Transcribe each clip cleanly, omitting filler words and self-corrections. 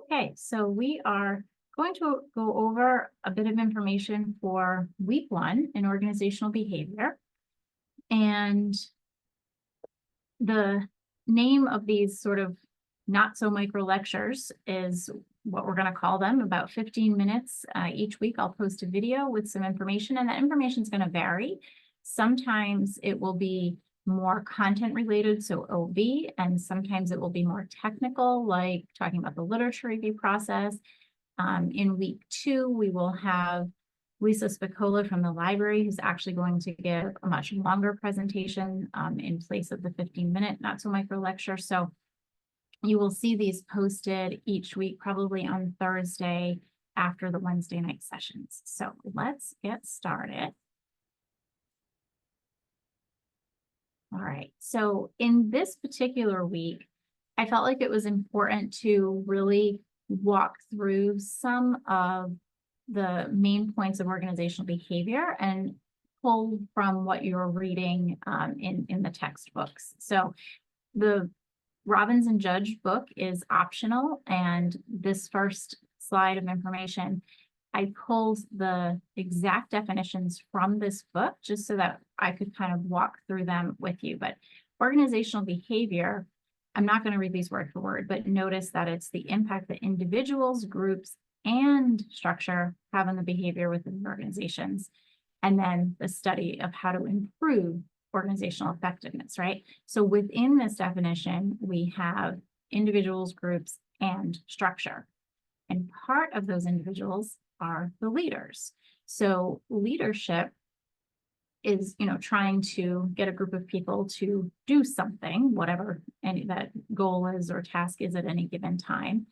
Okay, so we are going to go over a bit of information for week 1 in organizational behavior. And the name of these sort of not so micro lectures is what we're going to call them, about 15 minutes each week. I'll post a video with some information, and that information is going to vary. Sometimes it will be more content related, so OB, and sometimes it will be more technical, like talking about the literature review process. In week 2, we will have Lisa Spicola from the library, who's actually going to give a much longer presentation in place of the 15-minute not so micro lecture. So you will see these posted each week, probably on Thursday after the Wednesday night sessions. So let's get started. All right, so in this particular week, I felt like it was important to really walk through some of the main points of organizational behavior and pull from what you're reading in the textbooks. So the Robbins and Judge book is optional, and this first slide of information, I pulled the exact definitions from this book just so that I could kind of walk through them with you. But organizational behavior, I'm not going to read these word for word, but notice that it's the impact that individuals, groups, and structure have on the behavior within organizations, and then the study of how to improve organizational effectiveness, right? So within this definition, we have individuals, groups, and structure. And part of those individuals are the leaders. So leadership is, trying to get a group of people to do something, whatever that goal is or task is at any given time.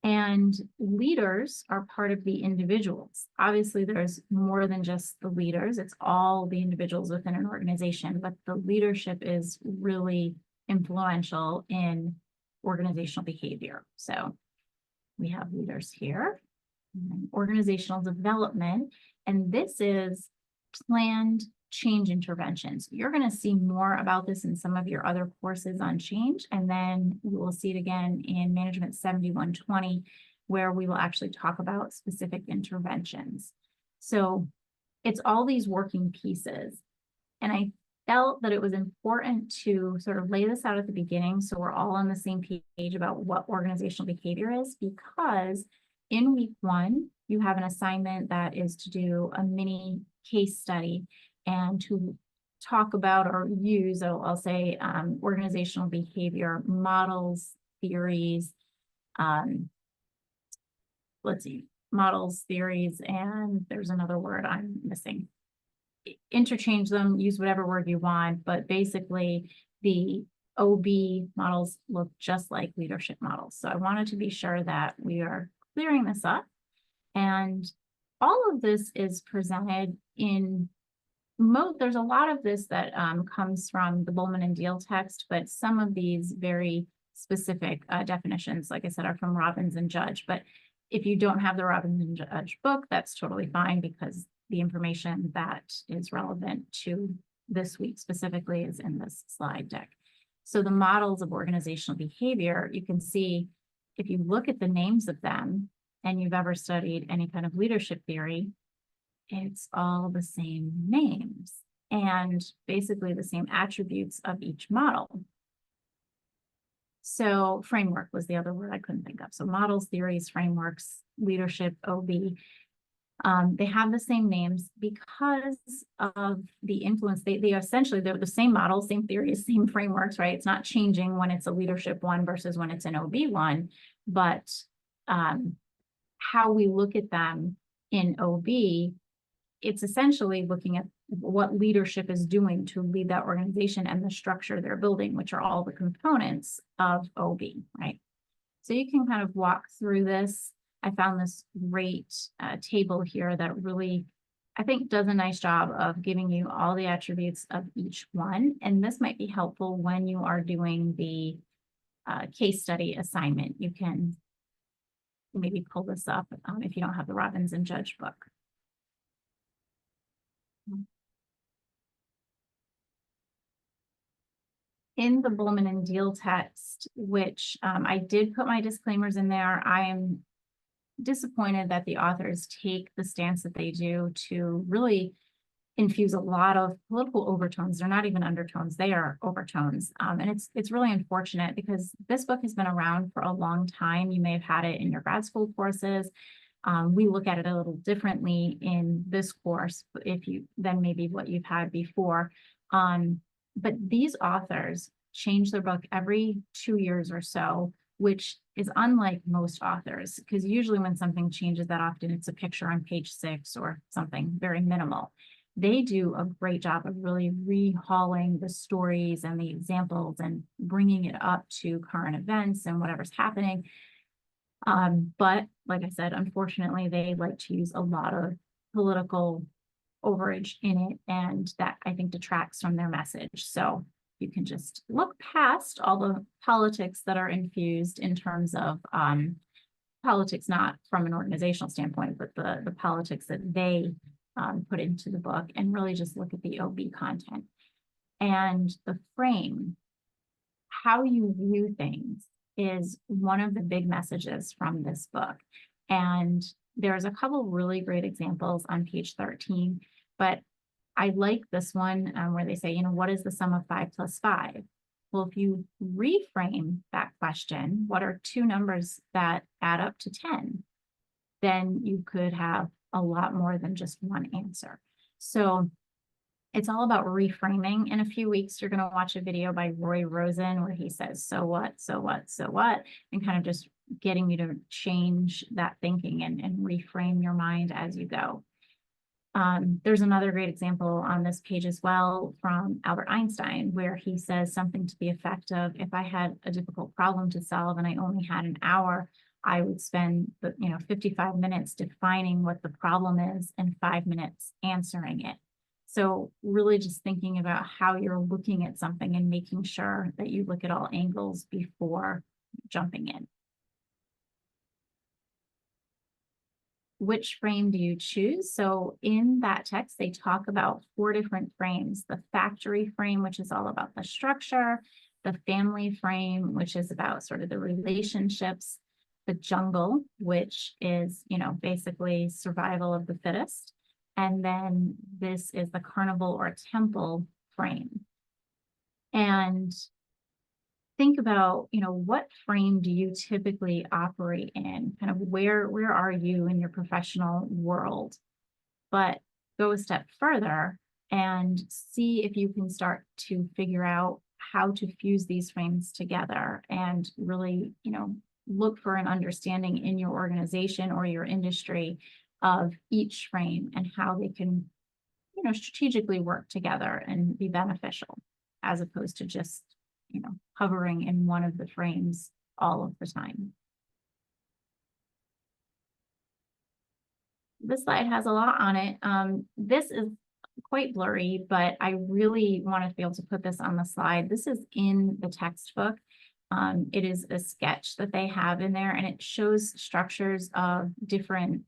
And leaders are part of the individuals. Obviously, there's more than just the leaders. It's all the individuals within an organization, but the leadership is really influential in organizational behavior. So we have leaders here, organizational development, and this is planned change interventions. You're going to see more about this in some of your other courses on change, and then you will see it again in Management 7120, where we will actually talk about specific interventions. So it's all these working pieces, and I felt that it was important to sort of lay this out at the beginning so we're all on the same page about what organizational behavior is, because in week 1, you have an assignment that is to do a mini case study and to talk about or use, I'll say, organizational behavior models, theories, models, theories, and there's another word I'm missing. Interchange them, use whatever word you want, but basically the OB models look just like leadership models. So I wanted to be sure that we are clearing this up. And all of this is presented in there's a lot of this that comes from the Bowman and Deal text, but some of these very specific definitions, like I said, are from Robbins and Judge. But if you don't have the Robbins and Judge book, that's totally fine, because the information that is relevant to this week specifically is in this slide deck. So the models of organizational behavior, you can see if you look at the names of them and you've ever studied any kind of leadership theory, it's all the same names and basically the same attributes of each model. So framework was the other word I couldn't think of. So models, theories, frameworks, leadership, OB, they have the same names because of the influence. They essentially, they're the same models, same theories, same frameworks, right? It's not changing when it's a leadership one versus when it's an OB one, but how we look at them in OB, it's essentially looking at what leadership is doing to lead that organization and the structure they're building, which are all the components of OB, right? So you can kind of walk through this. I found this great table here that really, I think, does a nice job of giving you all the attributes of each one. And this might be helpful when you are doing the case study assignment. You can maybe pull this up if you don't have the Robbins and Judge book. in the Bullman and Deal text, which I did put my disclaimers in there, I am disappointed that the authors take the stance that they do to really infuse a lot of political overtones. They're not even undertones, they are overtones. And it's really unfortunate because this book has been around for a long time. You may have had it in your grad school courses. We look at it a little differently in this course than maybe what you've had before. But these authors change their book every 2 years or so, which is unlike most authors, because usually when something changes that often, it's a picture on page 6 or something very minimal. They do a great job of really rehauling the stories and the examples and bringing it up to current events and whatever's happening. But like I said, unfortunately, they like to use a lot of political overage in it, and that I think detracts from their message. So you can just look past all the politics that are infused in terms of politics, not from an organizational standpoint, but the politics that they put into the book, and really just look at the OB content and the frame. How you view things is one of the big messages from this book. And there's a couple really great examples on page 13, but I like this one where they say, you know, what is the sum of 5 plus 5? Well, if you reframe that question, what are two numbers that add up to 10? Then you could have a lot more than just one answer. So it's all about reframing. In a few weeks, you're going to watch a video by Roy Rosen where he says, so what, so what, so what, and kind of just getting you to change that thinking and reframe your mind as you go. There's another great example on this page as well from Albert Einstein, where he says something to the effect of, if I had a difficult problem to solve and I only had an hour, I would spend 55 minutes defining what the problem is and 5 minutes answering it. So really just thinking about how you're looking at something and making sure that you look at all angles before jumping in. Which frame do you choose? So in that text, they talk about 4 different frames: the factory frame, which is all about the structure; the family frame, which is about sort of the relationships; the jungle, which is, basically survival of the fittest; and then this is the carnival or temple frame. And think about, what frame do you typically operate in? Kind of where are you in your professional world? But go a step further and see if you can start to figure out how to fuse these frames together and really, look for an understanding in your organization or your industry of each frame and how they can, strategically work together and be beneficial, as opposed to just, hovering in one of the frames all of the time. This slide has a lot on it. This is quite blurry, but I really wanted to be able to put this on the slide. This is in the textbook. It is a sketch that they have in there, and it shows structures of different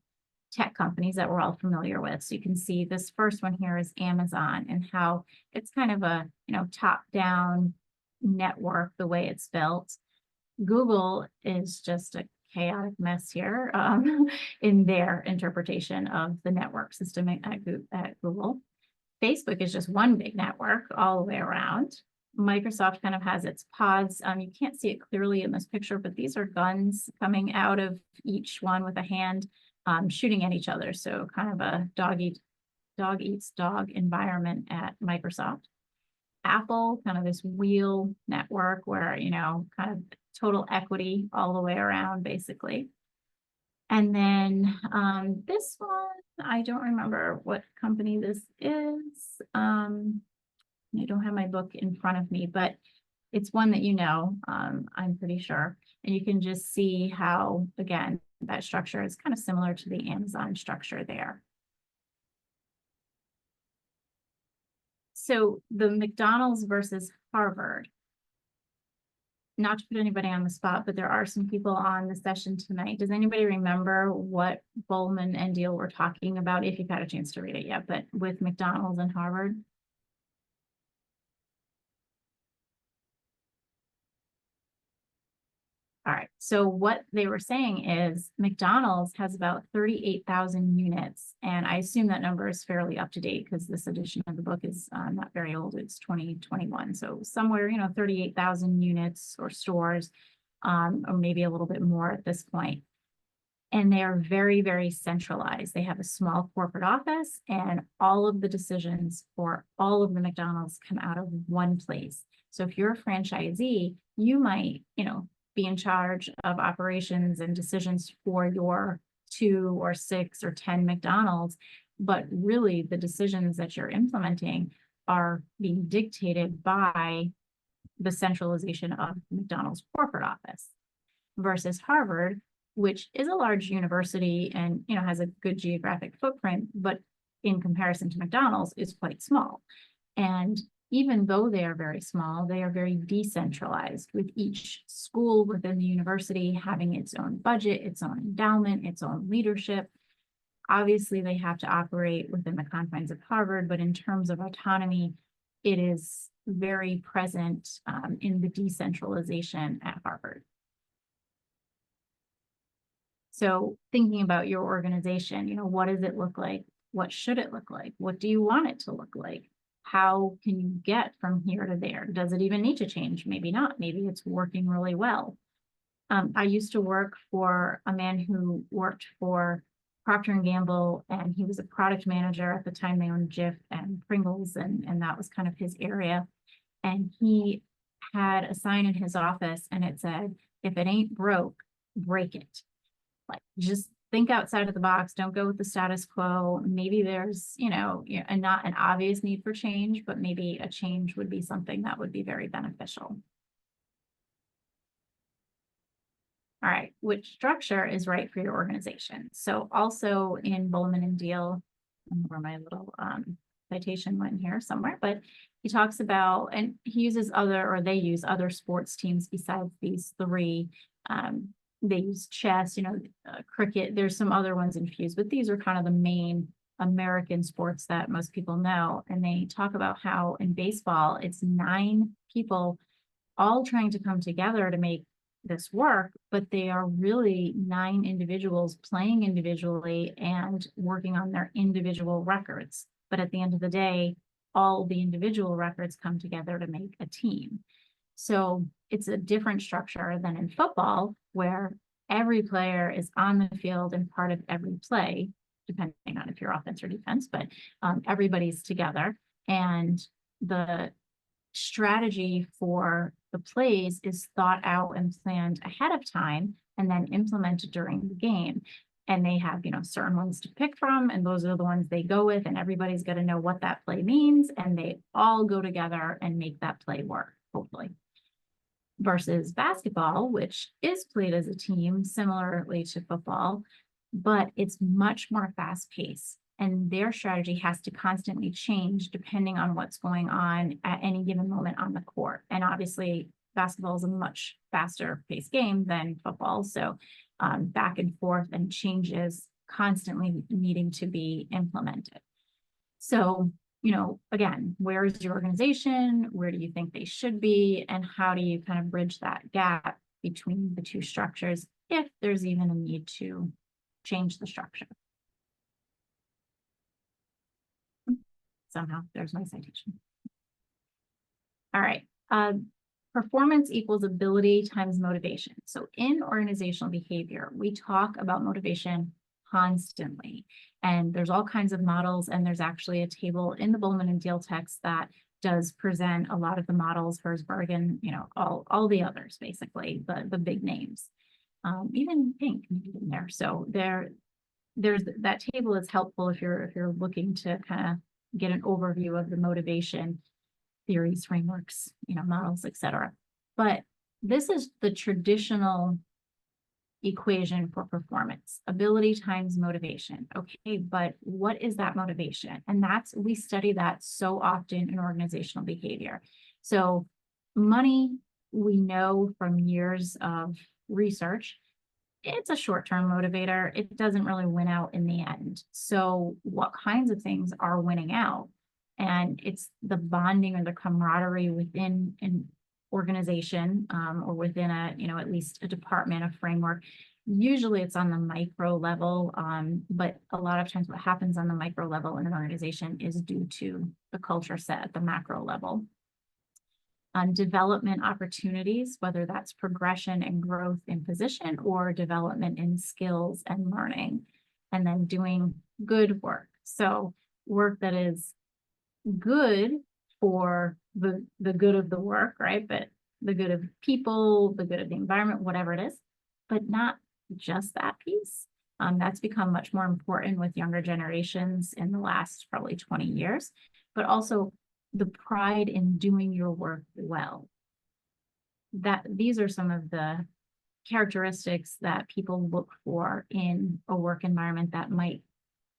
tech companies that we're all familiar with. So you can see this first one here is Amazon, and how it's kind of a, top-down network, the way it's built. Google is just a chaotic mess here in their interpretation of the network system at Google. Facebook is just one big network all the way around. Microsoft kind of has its pods. You can't see it clearly in this picture, but these are guns coming out of each one with a hand shooting at each other. So kind of a dog eats dog environment at Microsoft. Apple, kind of this wheel network where, kind of total equity all the way around, basically. And then this one, I don't remember what company this is. I don't have my book in front of me, but it's one that I'm pretty sure. And you can just see how, again, that structure is kind of similar to the Amazon structure there. So the McDonald's versus Harvard. Not to put anybody on the spot, but there are some people on the session tonight. Does anybody remember what Bullman and Deal were talking about, if you've had a chance to read it yet, but with McDonald's and Harvard? All right. So what they were saying is McDonald's has about 38,000 units. And I assume that number is fairly up to date because this edition of the book is not very old. It's 2021. So somewhere, 38,000 units or stores, or maybe a little bit more at this point. And they are very, very centralized. They have a small corporate office and all of the decisions for all of the McDonald's come out of one place. So if you're a franchisee, you might, be in charge of operations and decisions for your 2 or 6 or 10 McDonald's, but really the decisions that you're implementing are being dictated by the centralization of McDonald's corporate office versus Harvard, which is a large university and has a good geographic footprint, but in comparison to McDonald's is quite small. And even though they are very small, they are very decentralized, with each school within the university having its own budget, its own endowment, its own leadership. Obviously, they have to operate within the confines of Harvard, but in terms of autonomy, it is very present in the decentralization at Harvard. So thinking about your organization, what does it look like? What should it look like? What do you want it to look like? How can you get from here to there? Does it even need to change? Maybe not. Maybe it's working really well. I used to work for a man who worked for Procter & Gamble, and he was a product manager at the time. They owned Jif and Pringles, and that was kind of his area. And he had a sign in his office, and it said, "If it ain't broke, break it." Like, just think outside of the box. Don't go with the status quo. Maybe there's, not an obvious need for change, but maybe a change would be something that would be very beneficial. All right, which structure is right for your organization? So also in Bowman and Deal, I don't know where my little citation went here somewhere, but he talks about, and he uses they use other sports teams besides these 3. They use chess, cricket. There's some other ones infused, but these are kind of the main American sports that most people know. And they talk about how in baseball, it's 9 people all trying to come together to make this work, but they are really 9 individuals playing individually and working on their individual records. But at the end of the day, all the individual records come together to make a team. So it's a different structure than in football, where every player is on the field and part of every play, depending on if you're offense or defense, but everybody's together. And the strategy for the plays is thought out and planned ahead of time and then implemented during the game. And they have, certain ones to pick from, and those are the ones they go with, and everybody's got to know what that play means, and they all go together and make that play work, hopefully. Versus basketball, which is played as a team similarly to football, but it's much more fast-paced, and their strategy has to constantly change depending on what's going on at any given moment on the court. And obviously, basketball is a much faster-paced game than football, so back and forth and changes constantly needing to be implemented. So, again, where is your organization? Where do you think they should be? And how do you kind of bridge that gap between the 2 structures, if there's even a need to change the structure? Somehow there's my citation. All right. Performance equals ability times motivation. So in organizational behavior, we talk about motivation constantly. And there's all kinds of models, and there's actually a table in the Bowman and Deal text that does present a lot of the models, Herzberg and all the others, basically, the big names. Even Pink maybe in there. So there's that table is helpful if you're looking to kind of get an overview of the motivation theories, frameworks, models, etc. But this is the traditional equation for performance: ability times motivation. Okay, but what is that motivation? And we study that so often in organizational behavior. So money, we know from years of research, it's a short-term motivator. It doesn't really win out in the end. So what kinds of things are winning out? And it's the bonding or the camaraderie within organization, or within a, at least a department, a framework. Usually it's on the micro level, but a lot of times what happens on the micro level in an organization is due to the culture set at the macro level. Development opportunities, whether that's progression and growth in position or development in skills and learning, and then doing good work. So work that is good for the good of the work, right? But the good of people, the good of the environment, whatever it is, but not just that piece. That's become much more important with younger generations in the last probably 20 years, but also the pride in doing your work well. These are some of the characteristics that people look for in a work environment that might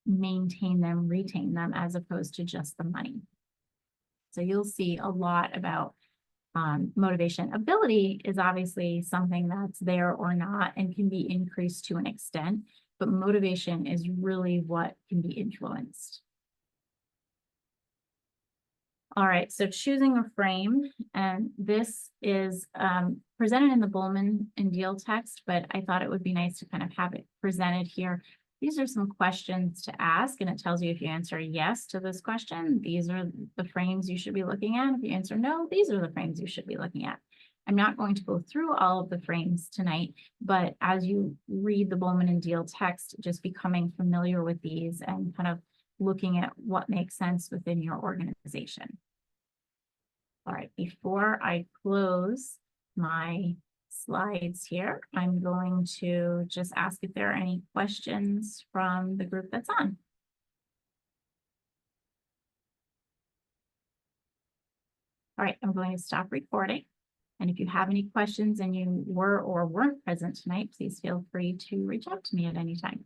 maintain them, retain them, as opposed to just the money. So you'll see a lot about motivation. Ability is obviously something that's there or not and can be increased to an extent, but motivation is really what can be influenced. All right, so choosing a frame, and this is presented in the Bowman and Deal text, but I thought it would be nice to kind of have it presented here. These are some questions to ask, and it tells you if you answer yes to this question, these are the frames you should be looking at. If you answer no, these are the frames you should be looking at. I'm not going to go through all of the frames tonight, but as you read the Bowman and Deal text, just becoming familiar with these and kind of looking at what makes sense within your organization. All right, before I close my slides here, I'm going to just ask if there are any questions from the group that's on. All right, I'm going to stop recording. And if you have any questions and you were or weren't present tonight, please feel free to reach out to me at any time.